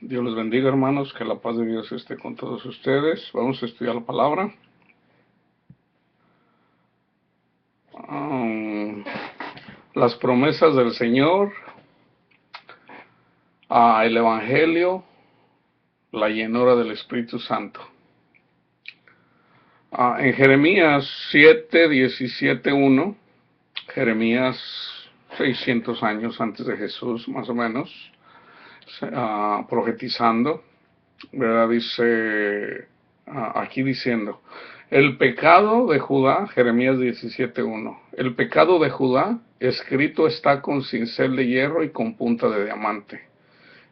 Dios les bendiga, hermanos, que la paz de Dios esté con todos ustedes. Vamos a estudiar la palabra. Um, las promesas del Señor, el Evangelio, la llenura del Espíritu Santo. En Jeremías 7:17:1, Jeremías 600 años antes de Jesús, más o menos, profetizando, ¿verdad? Dice, aquí diciendo, el pecado de Judá, Jeremías 17:1, el pecado de Judá escrito está con cincel de hierro y con punta de diamante.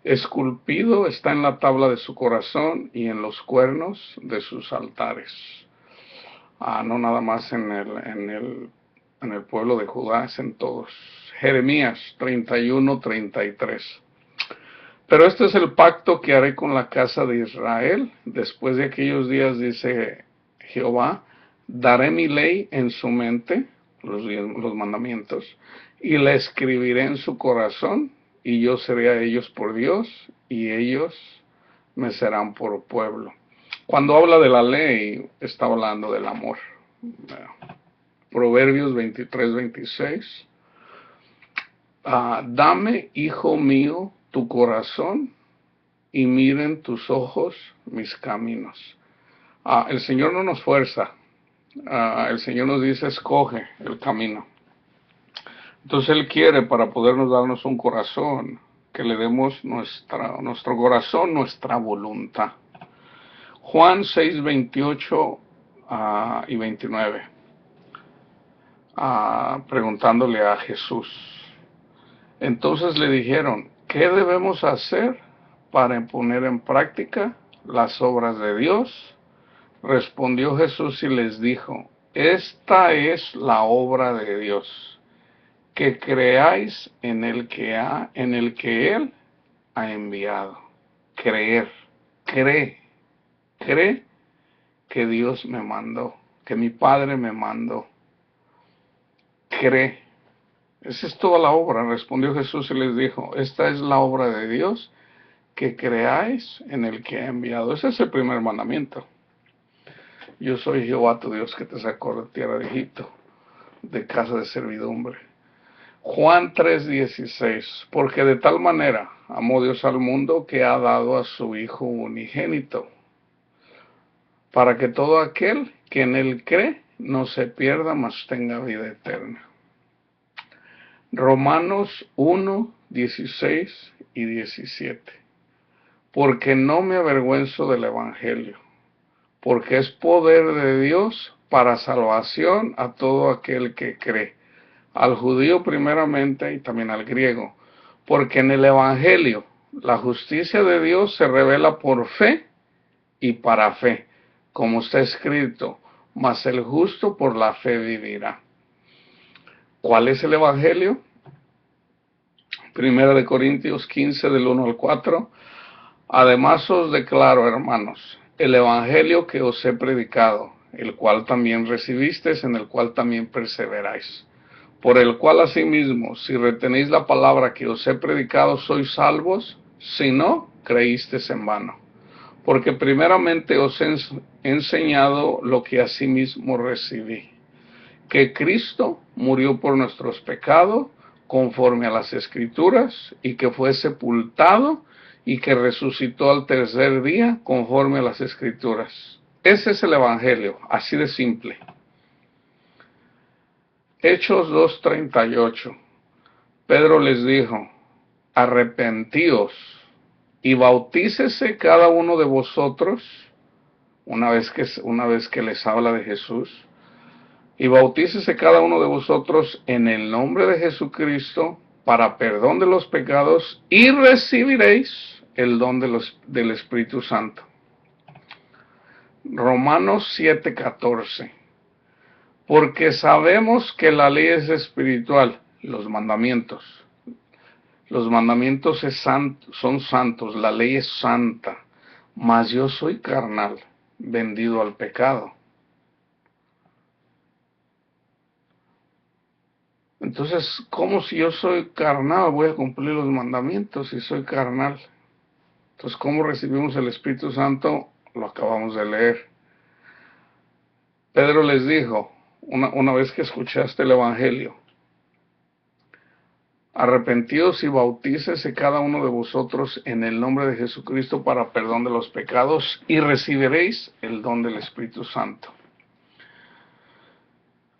Esculpido está en la tabla de su corazón y en los cuernos de sus altares. No nada más en el pueblo de Judá, es en todos. Jeremías 31:33. Pero este es el pacto que haré con la casa de Israel. Después de aquellos días, dice Jehová, daré mi ley en su mente, los mandamientos, y la escribiré en su corazón, y yo seré a ellos por Dios, y ellos me serán por pueblo. Cuando habla de la ley, está hablando del amor. Proverbios 23:26. Dame, hijo mío, tu corazón, y miren tus ojos mis caminos. El Señor no nos fuerza, el Señor nos dice escoge el camino. Entonces Él quiere, para podernos darnos un corazón, que le demos nuestro corazón, nuestra voluntad. Juan 6:28 y 29, preguntándole a Jesús. Entonces le dijeron, ¿qué debemos hacer para poner en práctica las obras de Dios? Respondió Jesús y les dijo, esta es la obra de Dios, que creáis en el que Él ha enviado. Creer, cree que Dios me mandó, que mi Padre me mandó. Cree. Esa es toda la obra. Respondió Jesús y les dijo, esta es la obra de Dios, que creáis en el que ha enviado. Ese es el primer mandamiento. Yo soy Jehová tu Dios que te sacó de tierra de Egipto, de casa de servidumbre. Juan 3:16, porque de tal manera amó Dios al mundo que ha dado a su Hijo unigénito, para que todo aquel que en Él cree no se pierda, mas tenga vida eterna. Romanos 1:16 y 17, porque no me avergüenzo del Evangelio, porque es poder de Dios para salvación a todo aquel que cree, al judío primeramente y también al griego, porque en el Evangelio la justicia de Dios se revela por fe y para fe, como está escrito, mas el justo por la fe vivirá. ¿Cuál es el Evangelio? Primera de Corintios 15 del 1 al 4. Además os declaro, hermanos, el Evangelio que os he predicado, el cual también recibisteis, en el cual también perseveráis, por el cual asimismo, si retenéis la palabra que os he predicado, sois salvos, si no, creísteis en vano. Porque primeramente os he enseñado lo que asimismo recibí, que Cristo murió por nuestros pecados, conforme a las Escrituras, y que fue sepultado, y que resucitó al tercer día, conforme a las Escrituras. Ese es el Evangelio, así de simple. Hechos 2:38. Pedro les dijo, arrepentíos y bautícese cada uno de vosotros, una vez que les habla de Jesús, y bautícese cada uno de vosotros en el nombre de Jesucristo para perdón de los pecados, y recibiréis el don del Espíritu Santo. Romanos 7:14. Porque sabemos que la ley es espiritual, los mandamientos. Los mandamientos son santos, la ley es santa, mas yo soy carnal, vendido al pecado. Entonces, ¿cómo si yo soy carnal voy a cumplir los mandamientos si soy carnal? Entonces, ¿cómo recibimos el Espíritu Santo? Lo acabamos de leer. Pedro les dijo, una vez que escuchaste el Evangelio, arrepentíos y bautícese cada uno de vosotros en el nombre de Jesucristo para perdón de los pecados y recibiréis el don del Espíritu Santo.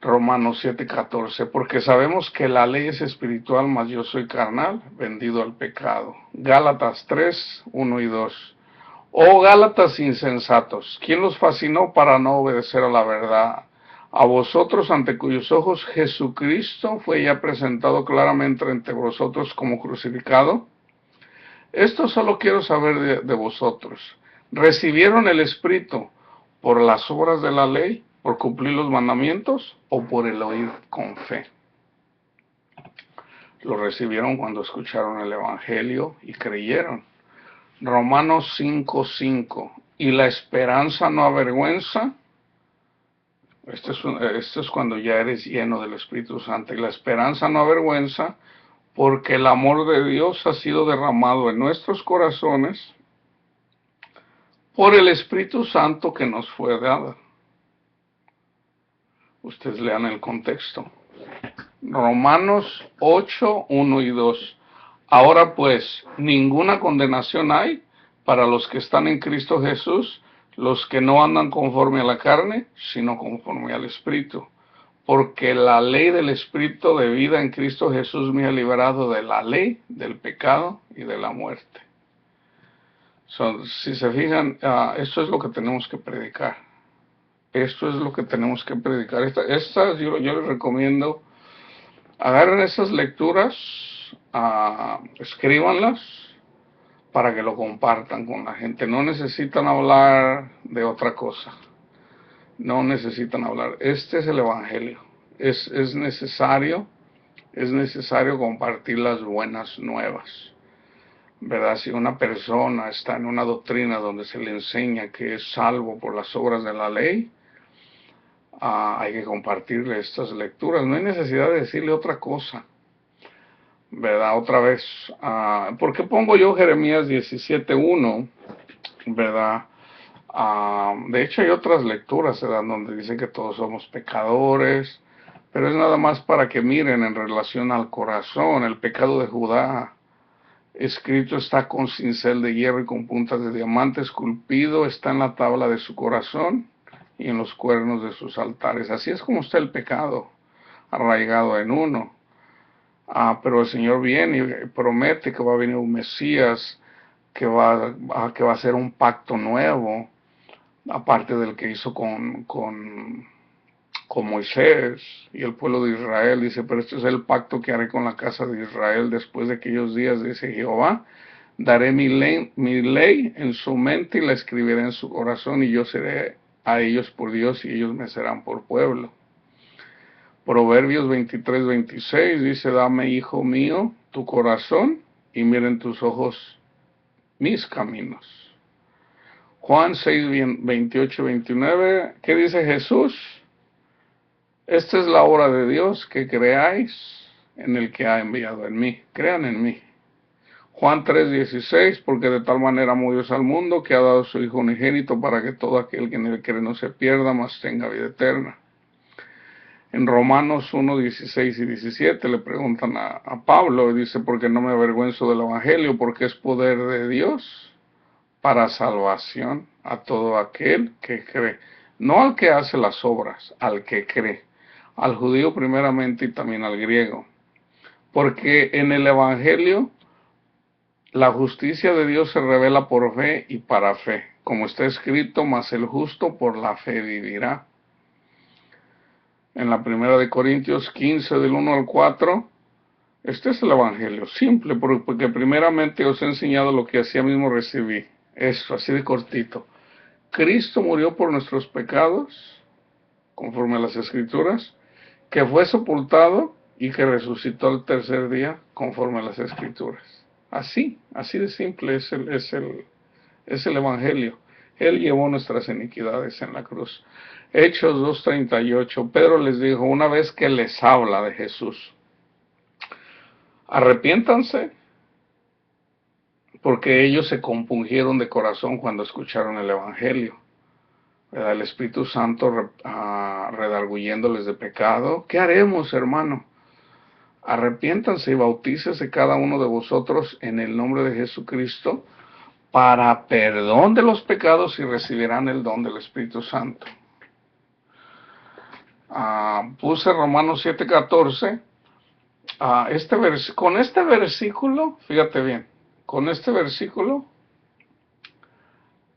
Romanos 7:14, porque sabemos que la ley es espiritual, mas yo soy carnal, vendido al pecado. Gálatas 3:1 y 2. Oh Gálatas insensatos, ¿quién los fascinó para no obedecer a la verdad? A vosotros, ante cuyos ojos Jesucristo fue ya presentado claramente entre vosotros como crucificado. Esto solo quiero saber de vosotros. ¿Recibieron el Espíritu por las obras de la ley, por cumplir los mandamientos o por el oír con fe? Lo recibieron cuando escucharon el Evangelio y creyeron. Romanos 5:5. Y la esperanza no avergüenza. Esto es cuando ya eres lleno del Espíritu Santo. Y la esperanza no avergüenza, porque el amor de Dios ha sido derramado en nuestros corazones por el Espíritu Santo que nos fue dado. Ustedes lean el contexto. Romanos 8:1 y 2. Ahora pues, ninguna condenación hay para los que están en Cristo Jesús, los que no andan conforme a la carne, sino conforme al Espíritu. Porque la ley del Espíritu de vida en Cristo Jesús me ha liberado de la ley, del pecado y de la muerte. Si se fijan, esto es lo que tenemos que predicar. Esto es lo que tenemos que predicar. Yo les recomiendo, agarren esas lecturas, escríbanlas para que lo compartan con la gente. No necesitan hablar de otra cosa. No necesitan hablar. Este es el Evangelio. Es necesario compartir las buenas nuevas. ¿Verdad? Si una persona está en una doctrina donde se le enseña que es salvo por las obras de la ley, hay que compartirle estas lecturas. No hay necesidad de decirle otra cosa, ¿verdad? Otra vez, ¿por qué pongo yo Jeremías 17:1? ¿Verdad? De hecho hay otras lecturas, ¿verdad?, donde dice que todos somos pecadores, pero es nada más para que miren en relación al corazón. El pecado de Judá, escrito está con cincel de hierro y con puntas de diamante, esculpido está en la tabla de su corazón y en los cuernos de sus altares. Así es como está el pecado, arraigado en uno. Pero el Señor viene y promete que va a venir un Mesías, que va a hacer un pacto nuevo, aparte del que hizo con Moisés y el pueblo de Israel. Dice, pero este es el pacto que haré con la casa de Israel después de aquellos días, dice Jehová. Daré mi ley en su mente y la escribiré en su corazón, y yo seré a ellos por Dios y ellos me serán por pueblo. Proverbios 23:26 dice, dame, hijo mío, tu corazón y miren tus ojos mis caminos. Juan 6:28-29, ¿qué dice Jesús? Esta es la obra de Dios, que creáis en el que ha enviado en mí. Crean en mí. Juan 3:16, porque de tal manera amó Dios al mundo que ha dado su Hijo unigénito para que todo aquel que en él cree no se pierda, mas tenga vida eterna. En Romanos 1:16 y 17 le preguntan a Pablo, y dice, porque no me avergüenzo del Evangelio, porque es poder de Dios para salvación a todo aquel que cree. No al que hace las obras, al que cree. Al judío primeramente y también al griego. Porque en el Evangelio la justicia de Dios se revela por fe y para fe. Como está escrito, mas el justo por la fe vivirá. En la primera de Corintios 15, del 1 al 4, este es el Evangelio, simple, porque primeramente os he enseñado lo que así mismo recibí. Eso, así de cortito. Cristo murió por nuestros pecados, conforme a las Escrituras, que fue sepultado y que resucitó al tercer día, conforme a las Escrituras. Así de simple es el Evangelio. Él llevó nuestras iniquidades en la cruz. Hechos 2:38, Pedro les dijo, una vez que les habla de Jesús, arrepiéntanse, porque ellos se compungieron de corazón cuando escucharon el Evangelio. ¿Verdad? El Espíritu Santo redarguyéndoles de pecado. ¿Qué haremos, hermano? Arrepiéntanse y bautícese cada uno de vosotros en el nombre de Jesucristo para perdón de los pecados y recibirán el don del Espíritu Santo. Puse Romanos 7:14. Con este versículo, fíjate bien, con este versículo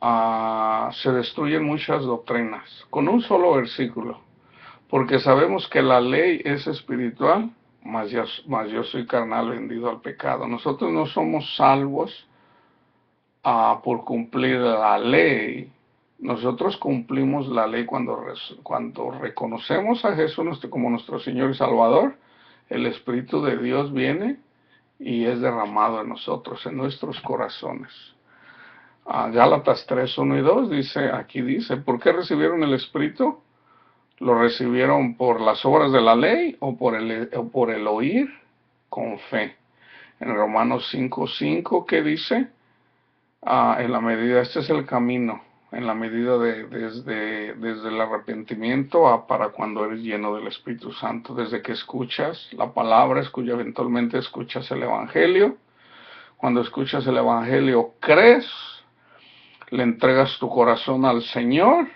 se destruyen muchas doctrinas, con un solo versículo, porque sabemos que la ley es espiritual, mas yo soy carnal, vendido al pecado. Nosotros no somos salvos por cumplir la ley. Nosotros cumplimos la ley cuando reconocemos a Jesús como nuestro Señor y Salvador. El Espíritu de Dios viene y es derramado en nosotros, en nuestros corazones. Gálatas 3:1 y 2 aquí dice, ¿por qué recibieron el Espíritu? ¿Lo recibieron por las obras de la ley o por el oír con fe? En Romanos 5:5, ¿qué dice? En la medida, este es el camino, en la medida desde el arrepentimiento para cuando eres lleno del Espíritu Santo, desde que escuchas la palabra, eventualmente escuchas el Evangelio. Cuando escuchas el Evangelio, crees, le entregas tu corazón al Señor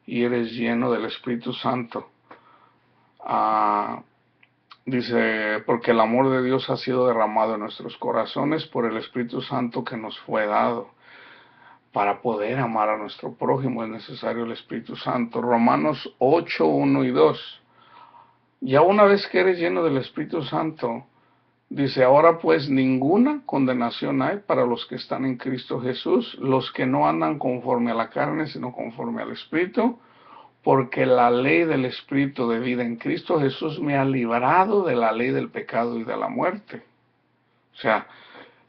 y eres lleno del Espíritu Santo. Dice, porque el amor de Dios ha sido derramado en nuestros corazones por el Espíritu Santo que nos fue dado. Para poder amar a nuestro prójimo es necesario el Espíritu Santo. Romanos 8:1 y 2. Ya una vez que eres lleno del Espíritu Santo, dice, ahora pues ninguna condenación hay para los que están en Cristo Jesús, los que no andan conforme a la carne, sino conforme al Espíritu, porque la ley del Espíritu de vida en Cristo Jesús me ha librado de la ley del pecado y de la muerte. O sea,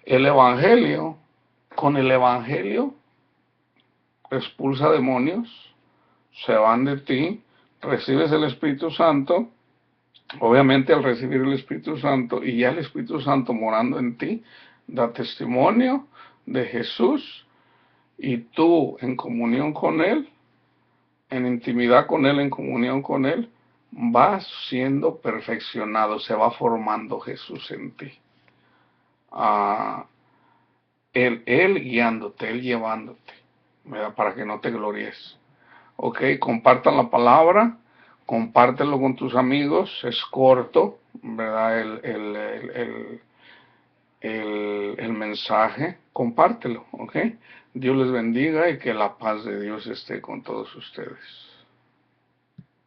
el Evangelio, con el Evangelio, expulsa demonios, se van de ti, recibes el Espíritu Santo. Obviamente al recibir el Espíritu Santo y ya el Espíritu Santo morando en ti, da testimonio de Jesús y tú en comunión con Él, en intimidad con Él, en comunión con Él, vas siendo perfeccionado, se va formando Jesús en ti. Él guiándote, Él llevándote, ¿verdad? Para que no te glories. Ok, compartan la palabra, compártelo con tus amigos, es corto, ¿verdad? El mensaje, compártelo, ok. Dios les bendiga y que la paz de Dios esté con todos ustedes.